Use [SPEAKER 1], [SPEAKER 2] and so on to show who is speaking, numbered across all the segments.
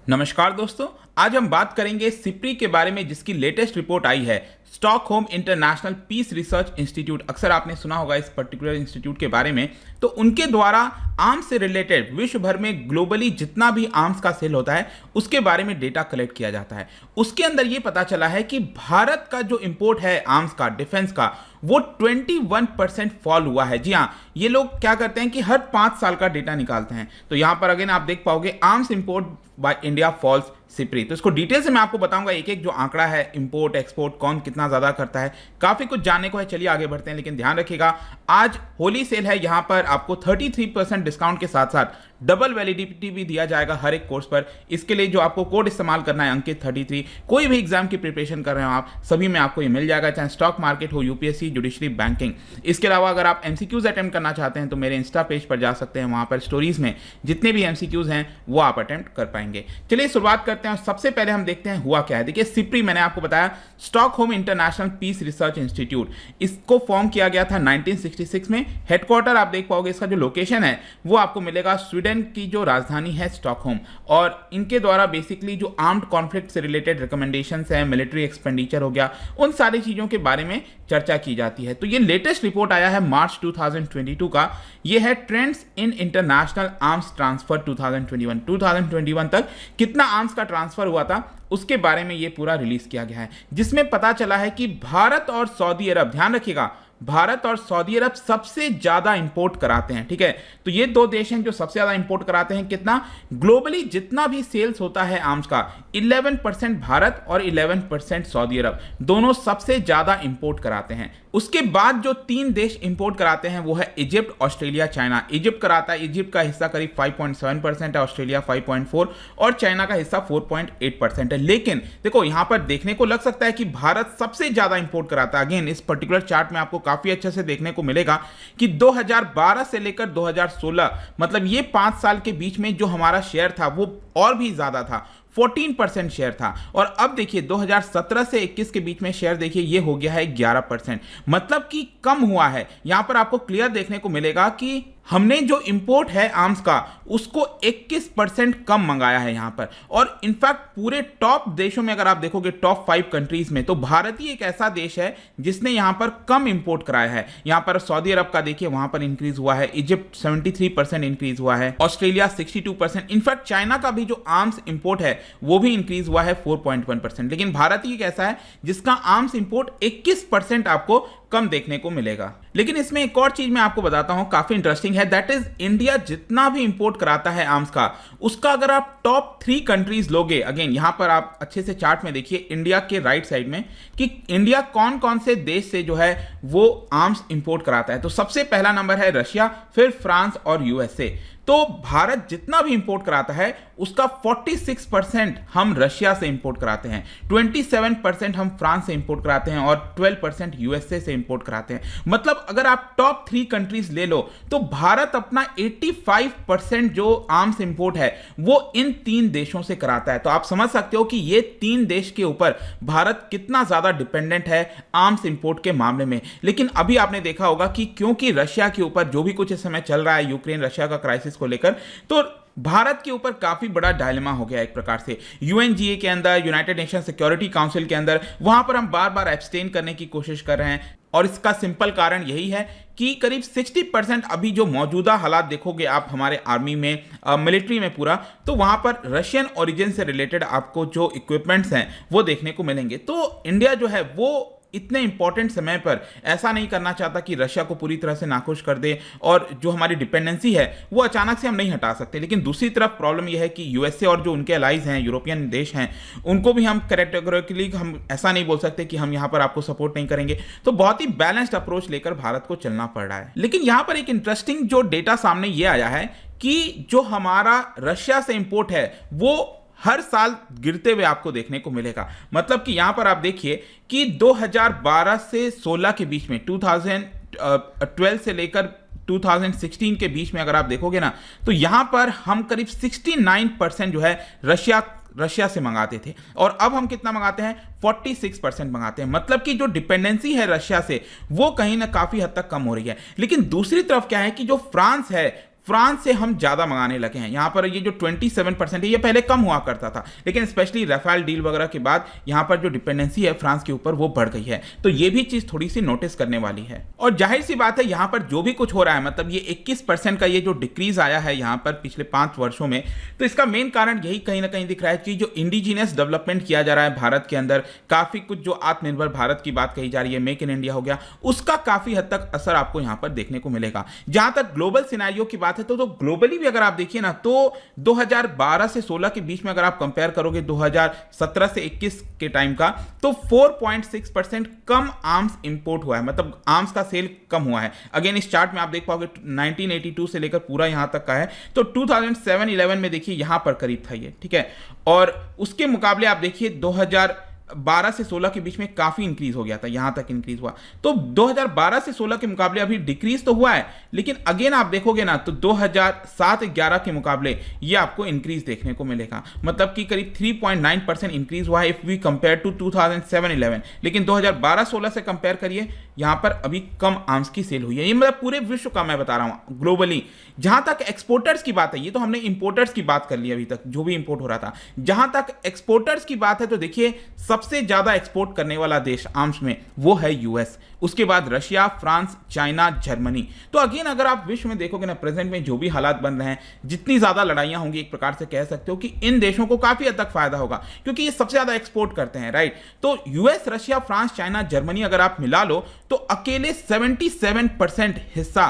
[SPEAKER 1] नमस्कार दोस्तों, आज हम बात करेंगे सिप्री के बारे में जिसकी लेटेस्ट रिपोर्ट आई है। Stockholm international peace research institute, अक्सर आपने सुना होगा इस पर्टिकुलर इंस्टीट्यूट के बारे में। तो उनके द्वारा आर्म्स से रिलेटेड विश्व भर में ग्लोबली जितना भी आर्म्स का सेल होता है उसके बारे में डेटा कलेक्ट किया जाता है। उसके अंदर ये पता चला है कि भारत का जो इंपोर्ट है आर्म्स का, डिफेंस का, वो 21% फॉल हुआ है। जी हाँ, ये लोग क्या करते हैं कि हर 5 साल का डेटा निकालते हैं। तो यहां पर अगेन आप देख पाओगे arms import by India falls SIPRI. तो इसको डिटेल से मैं आपको बताऊंगा, एक एक जो आंकड़ा है, इंपोर्ट एक्सपोर्ट कौन कितना ज्यादा करता है, काफी कुछ जानने को है। चलिए आगे बढ़ते हैं, लेकिन ध्यान रखिएगा आज होली सेल है, यहां पर आपको 33% डिस्काउंट के साथ साथ डबल वैलिडिटी भी दिया जाएगा हर एक कोर्स पर। इसके लिए जो आपको कोड इस्तेमाल करना है अंकित 33, कोई भी एग्जाम की प्रिपरेशन कर रहे हो आप, सभी में आपको ये मिल जाएगा, चाहे स्टॉक मार्केट हो, यूपीएससी, जुडिशरी, बैंकिंग। इसके अलावा अगर आप एमसीक्यूज अटेम्प्ट करना चाहते हैं तो मेरे इंस्टा पेज पर जा सकते हैं, वहां पर स्टोरीज में जितने भी एमसीक्यूज हैं वो आप अटेम्प्ट कर पाएंगे। चलिए शुरुआत करते हैं। सबसे पहले हम देखते हैं हुआ क्या है। देखिए सिप्री, मैंने आपको बताया Stockholm international peace research institute, इसको फॉर्म किया गया था 1966 में। हेडक्वार्टर आप देख पाओगे, इसका जो लोकेशन है वो आपको मिलेगा स्वीडन की जो राजधानी है स्टॉकहोम। और इनके द्वारा बेसिकली जो आर्म्ड कॉन्फ्लिक्ट से रिलेटेड रिकमेंडेशंस है, मिलिट्री एक्सपेंडिचर हो गया, उन सारी चीजों के बारे में चर्चा की जाती है। तो ये लेटेस्ट रिपोर्ट आया है मार्च 2022 का। ये है trends in international arms transfer 2021 तक कितना आर्म्स का ट्रांसफर हुआ था उसके बारे में ये पूरा रिलीज किया गया है, जिसमें पता चला है कि भारत और सऊदी अरब, ध्यान रखिएगा, भारत और सऊदी अरब सबसे ज्यादा इंपोर्ट कराते हैं। ठीक है, तो ये दो देश हैं जो सबसे ज्यादा इंपोर्ट कराते हैं। कितना? ग्लोबली जितना भी सेल्स होता है आर्म्स का, 11% भारत और 11% सऊदी अरब, दोनों सबसे ज्यादा इंपोर्ट कराते हैं। उसके बाद जो 3 देश इंपोर्ट कराते हैं वो है इजिप्ट, ऑस्ट्रेलिया, चाइना। इजिप्ट कराता है, इजिप्ट का हिस्सा करीब 5.7% है, ऑस्ट्रेलिया 5.4% और चाइना का हिस्सा 4.8% है। लेकिन देखो यहां पर देखने को लग सकता है कि भारत सबसे ज्यादा इंपोर्ट कराता है। अगेन इस पर्टिकुलर चार्ट में आपको काफी अच्छे से देखने को मिलेगा कि 2012 से लेकर 2016, मतलब ये 5 साल के बीच में जो हमारा शेयर था वो और भी ज्यादा था, 14% शेयर था। और अब देखिए 2017 से 21 के बीच में शेयर देखिए ये हो गया है 11%, मतलब कि कम हुआ है। यहां पर आपको क्लियर देखने को मिलेगा कि हमने जो इंपोर्ट है आर्म्स का उसको 21% कम मंगाया है यहां पर। और इनफैक्ट पूरे टॉप देशों में अगर आप देखोगे, टॉप 5 कंट्रीज में, तो भारत ही एक ऐसा देश है जिसने यहां पर कम इंपोर्ट कराया है। यहां पर सऊदी अरब का देखिए वहां पर इंक्रीज हुआ है, इजिप्ट 73% इंक्रीज हुआ है, ऑस्ट्रेलिया 62%, इनफैक्ट चाइना का भी जो आर्म्स इंपोर्ट है वो भी इंक्रीज हुआ है 4.1%। लेकिन भारत ही एक ऐसा है जिसका आर्म्स इंपोर्ट 21% आपको कम देखने को मिलेगा। लेकिन इसमें एक और चीज मैं आपको बताता हूं, काफी इंटरेस्टिंग है, दैट इज इंडिया जितना भी इंपोर्ट कराता है आर्म्स का, उसका अगर आप टॉप 3 कंट्रीज लोगे, अगेन यहां पर आप अच्छे से चार्ट में देखिए इंडिया के राइट साइड में कि इंडिया कौन कौन से देश से जो है वो आर्म्स इंपोर्ट कराता है। तो सबसे पहला नंबर है रशिया, फिर फ्रांस और यूएसए। तो भारत जितना भी इंपोर्ट कराता है उसका 46% हम रशिया से इंपोर्ट कराते हैं, 27% हम फ्रांस से इंपोर्ट कराते हैं और 12% यूएसए से इंपोर्ट कराते हैं। मतलब अगर आप टॉप 3 कंट्रीज ले लो तो भारत अपना 85% जो आर्म्स इंपोर्ट है वो इन 3 देशों से कराता है। तो आप समझ सकते हो कि ये 3 देश के ऊपर भारत कितना ज्यादा डिपेंडेंट है आर्म्स इंपोर्ट के मामले में। लेकिन अभी आपने देखा होगा कि क्योंकि रशिया के ऊपर जो भी कुछ इस समय चल रहा है, यूक्रेन रशिया का क्राइसिस को लेकर, तो भारत के ऊपर काफी बड़ा डायलेमा हो गया एक प्रकार से। यूएनजीए के अंदर, यूनाइटेड नेशन सिक्योरिटी काउंसिल के अंदर, वहां पर हम बार बार एब्सटेन करने की कोशिश कर रहे हैं। और इसका सिंपल कारण यही है कि करीब 60% अभी जो मौजूदा हालात देखोगे आप हमारे आर्मी में, मिलिट्री में पूरा, तो वहां पर रशियन ओरिजिन से रिलेटेड आपको जो इक्विपमेंट्स हैं वो देखने को मिलेंगे। तो इंडिया जो है वो इतने इंपॉर्टेंट समय पर ऐसा नहीं करना चाहता कि रशिया को पूरी तरह से नाखुश कर दे, और जो हमारी डिपेंडेंसी है वो अचानक से हम नहीं हटा सकते। लेकिन दूसरी तरफ प्रॉब्लम यह है कि यूएसए और जो उनके अलाइज हैं, यूरोपियन देश हैं, उनको भी हम कैटेगोरिकली हम ऐसा नहीं बोल सकते कि हम यहां पर आपको सपोर्ट नहीं करेंगे। तो बहुत ही बैलेंस्ड अप्रोच लेकर भारत को चलना पड़ रहा है। लेकिन यहां पर एक इंटरेस्टिंग जो डेटा सामने ये आया है कि जो हमारा रशिया से इंपोर्ट है वो हर साल गिरते हुए आपको देखने को मिलेगा। मतलब कि यहां पर आप देखिए कि 2012 से 16 के बीच में, 2012 से लेकर 2016 के बीच में अगर आप देखोगे ना, तो यहां पर हम करीब 69% जो है रशिया से मंगाते थे, और अब हम कितना मंगाते हैं? 46% मंगाते हैं। मतलब कि जो डिपेंडेंसी है रशिया से वो कहीं ना काफी हद तक कम हो रही है। लेकिन दूसरी तरफ क्या है कि जो फ्रांस है फ्रांस से हम ज्यादा मंगाने लगे हैं। यहां पर ये जो 27% है, ये पहले कम हुआ करता था, लेकिन स्पेशली राफेल डील वगैरह के बाद यहां पर जो डिपेंडेंसी है फ्रांस के ऊपर वो बढ़ गई है। तो ये भी चीज थोड़ी सी नोटिस करने वाली है। और जाहिर सी बात है यहां पर जो भी कुछ हो रहा है, मतलब ये 21% का ये जो डिक्रीज आया है यहां पर पिछले 5 वर्षों में, तो इसका मेन कारण यही कहीं ना कहीं दिख रहा है कि जो इंडिजिनियस डेवलपमेंट किया जा रहा है भारत के अंदर, काफी कुछ जो आत्मनिर्भर भारत की बात कही जा रही है, मेक इन इंडिया हो गया, उसका काफी हद तक असर आपको यहां पर देखने को मिलेगा। जहां तक ग्लोबल सिनेरियो की बात है तो ग्लोबली भी अगर आप देखिए ना, तो 2012 से 16 के बीच में अगर आप कंपेयर करोगे 2017 से 21 के टाइम का, तो 4.6% कम आर्म्स इंपोर्ट हुआ है, मतलब आर्म्स का सेल कम हुआ है। अगेन इस चार्ट में आप देख पाओगे 1982 से लेकर पूरा यहां तक का है, तो 2007-11 में देखिए यहां पर करीब था ये, ठीक है। और उसके मुकाबले आप देखिए 2012 से 16 के बीच में काफी इंक्रीज हो गया था, यहां तक इंक्रीज हुआ। तो 2012 से 16 के मुकाबले अभी डिक्रीज तो हुआ है, लेकिन अगेन आप देखोगे ना तो 2007-11 के मुकाबले ये आपको इंक्रीज देखने को मिलेगा, मतलब कि करीब 3.9% इंक्रीज हुआ है इफ वी कंपेयर टू 2007-11। लेकिन 2012-16 से कंपेयर करिए, यहां पर अभी कम आर्म्स की सेल हुई है। ये मतलब पूरे विश्व का मैं बता रहा हूं ग्लोबली। जहां तक एक्सपोर्टर्स की बात है, ये तो हमने इंपोर्टर्स की बात कर ली अभी तक, जो भी इंपोर्ट हो रहा था। जहां तक एक्सपोर्टर्स की बात है तो देखिए सबसे ज्यादा एक्सपोर्ट करने वाला देश आर्म्स में वो है यूएस, उसके बाद रशिया, फ्रांस, चाइना, जर्मनी। तो अगेन अगर आप विश्व में देखोगे ना, प्रेजेंट में जो भी हालात बन रहे हैं, जितनी ज्यादा लड़ाइयां होंगी, एक प्रकार से कह सकते हो कि इन देशों को काफी हद तक फायदा होगा, क्योंकि ये सबसे ज्यादा एक्सपोर्ट करते हैं, राइट। तो US, Russia, France, China, Germany अगर आप मिला लो तो अकेले 77% हिस्सा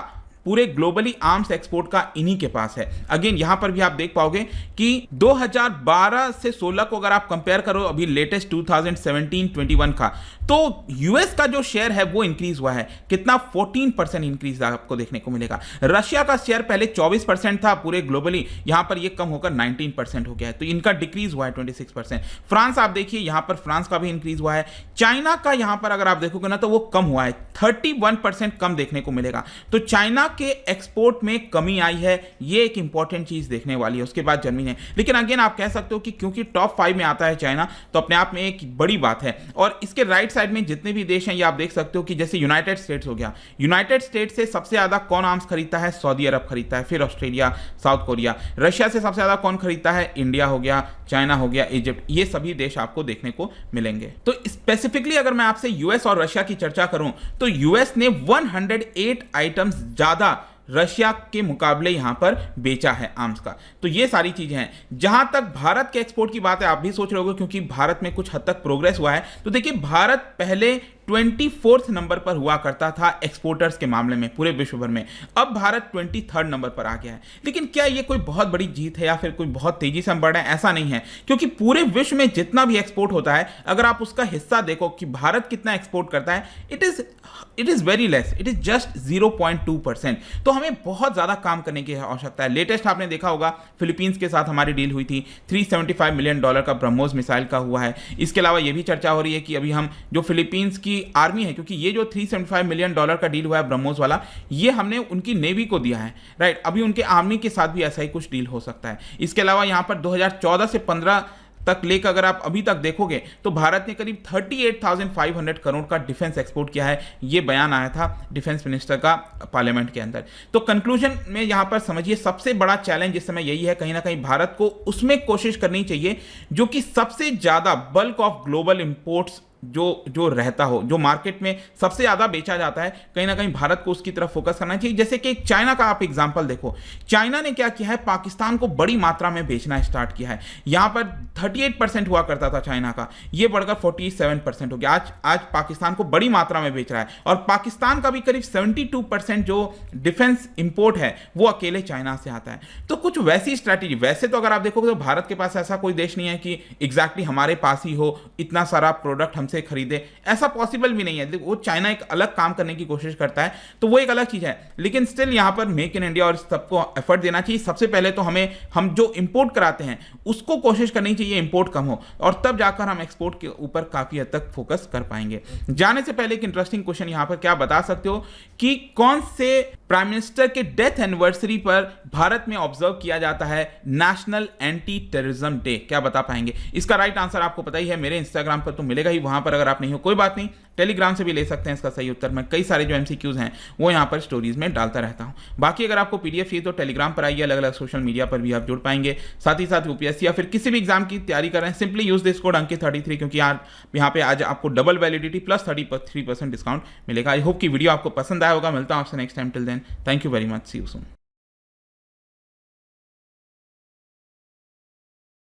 [SPEAKER 1] पूरे ग्लोबली आर्म्स एक्सपोर्ट का इन्हीं के पास है। अगेन यहां पर भी आप देख पाओगे कि 2012 से 16 को अगर आप कंपेयर करो अभी लेटेस्ट 2017-21 का, तो यूएस का जो शेयर है वो इंक्रीज हुआ है, कितना 14% इंक्रीज आपको देखने को मिलेगा। रशिया का शेयर पहले 24% था पूरे ग्लोबली, यहां पर ये कम होकर 19% हो गया है, तो इनका डिक्रीज हुआ है 26%। फ्रांस आप देखिए यहां पर फ्रांस का भी इंक्रीज हुआ है। चाइना का यहां पर अगर आप देखोगे ना तो वो कम हुआ है, 31% कम देखने को मिलेगा। तो चाइना के एक्सपोर्ट में कमी आई है, ये एक इंपॉर्टेंट चीज देखने वाली है। उसके बाद जर्मनी है, लेकिन अगेन आप कह सकते हो कि क्योंकि टॉप 5 में आता है चाइना, तो अपने आप में एक बड़ी बात है। और इसके राइट साइड में जितने भी देश हैं ये आप देख सकते हो कि जैसे यूनाइटेड स्टेट्स हो गया, यूनाइटेड स्टेट्स से सबसे ज्यादा कौन आर्म्स खरीदता है? सऊदी अरब खरीदता है, फिर ऑस्ट्रेलिया, साउथ कोरिया। रशिया से सबसे ज्यादा कौन खरीदता है? इंडिया हो गया, चाइना हो गया, इजिप्ट, ये सभी देश आपको देखने को मिलेंगे। तो स्पेसिफिकली अगर मैं आपसे यूएस और रशिया की चर्चा करूं तो यूएस ने 108 आइटम्स ज्यादा रशिया के मुकाबले यहां पर बेचा है आर्म्स का। तो ये सारी चीजें हैं। जहां तक भारत के एक्सपोर्ट की बात है, आप भी सोच रहे होगे क्योंकि भारत में कुछ हद तक प्रोग्रेस हुआ है। तो देखिए भारत पहले 24th नंबर पर हुआ करता था एक्सपोर्टर्स के मामले में पूरे विश्व भर में, अब भारत 23rd नंबर पर आ गया है। लेकिन क्या ये कोई बहुत बड़ी जीत है या फिर कोई बहुत तेजी से हम बढ़ रहे हैं? ऐसा नहीं है, क्योंकि पूरे विश्व में जितना भी एक्सपोर्ट होता है, अगर आप उसका हिस्सा देखो कि भारत कितना एक्सपोर्ट करता है, it is very less, it is just 0.2%। तो हमें बहुत ज्यादा काम करने की आवश्यकता है। लेटेस्ट आपने देखा होगा फिलीपींस के साथ हमारी डील हुई थी, $375 मिलियन का ब्रह्मोस मिसाइल का हुआ है। इसके अलावा यह भी चर्चा हो रही है कि अभी हम जो फिलीपींस की आर्मी है, क्योंकि ये जो $375 मिलियन का डील हुआ है ब्रह्मोस वाला, ये हमने उनकी नेवी को दिया है, राइट। अभी उनके आर्मी के साथ भी ऐसा ही कुछ डील हो सकता है। इसके अलावा यहां पर 2014 से 15 तक लेकर अगर आप अभी तक देखोगे तो भारत ने करीब 38,500 करोड़ का डिफेंस एक्सपोर्ट किया है। ये बयान आया था डिफेंस मिनिस्टर का पार्लियामेंट के अंदर। तो कंक्लूजन में यहां पर समझिए सबसे बड़ा चैलेंज इस समय यही है, कहीं ना कहीं भारत को उसमें कोशिश करनी चाहिए जो कि सबसे ज्यादा बल्क ऑफ ग्लोबल इंपोर्ट्स जो रहता हो, जो मार्केट में सबसे ज्यादा बेचा जाता है, कहीं ना कहीं भारत को उसकी तरफ फोकस करना चाहिए। जैसे कि चाइना का आप एग्जांपल देखो, चाइना ने क्या किया है, पाकिस्तान को बड़ी मात्रा में बेचना स्टार्ट किया है। यहां पर 38% हुआ करता था चाइना का, यह बढ़कर 47% हो गया। आज पाकिस्तान को बड़ी मात्रा में बेच रहा है, और पाकिस्तान का भी करीब 72% जो डिफेंस इंपोर्ट है वो अकेले चाइना से आता है। तो कुछ वैसी स्ट्रैटेजी, वैसे तो अगर आप देखोगे तो भारत के पास ऐसा कोई देश नहीं है कि एग्जैक्टली हमारे पास ही हो इतना सारा प्रोडक्ट हमसे खरीदे, ऐसा पॉसिबल भी नहीं है। वो चाइना एक अलग काम करने की कोशिश करता है, तो वो एक अलग चीज है। लेकिन स्टिल यहां पर मेक इन इंडिया और सबको एफर्ट देना चाहिए। सबसे पहले तो हम जो इंपोर्ट कराते हैं उसको कोशिश करनी चाहिए इंपोर्ट कम हो, और तब जाकर हम एक्सपोर्ट के ऊपर काफी हद तक फोकस कर पाएंगे। जाने से पहले एक इंटरेस्टिंग क्वेश्चन यहां पर, क्या बता सकते हो कि कौन से प्राइम मिनिस्टर के डेथ एनिवर्सरी पर भारत में ऑब्जर्व किया जाता है नेशनल एंटी टेररिज्म डे? क्या बता पाएंगे? इसका राइट आंसर आपको पता ही है, मेरे इंस्टाग्राम पर तो मिलेगा ही, वहां पर अगर आप नहीं हो कोई बात नहीं, टेलीग्राम से भी ले सकते हैं इसका सही उत्तर। मैं कई सारे जो MCQs हैं वो यहाँ पर स्टोरीज में डालता रहता हूँ। बाकी अगर आपको PDF चाहिए तो टेलीग्राम पर आइए, अलग अलग सोशल मीडिया पर भी आप जुड़ पाएंगे। साथ ही साथ UPSC या फिर किसी भी एग्जाम की तैयारी कर रहे हैं, सिंपली यूज दिस कोड अंकित33, क्योंकि यहाँ पे आज आपको डबल वैलिडिटी प्लस 33% डिस्काउंट मिलेगा। आई होप कि वीडियो आपको पसंद आया होगा। मिलता हूँ आपसे next time, till then thank you very much, see you soon.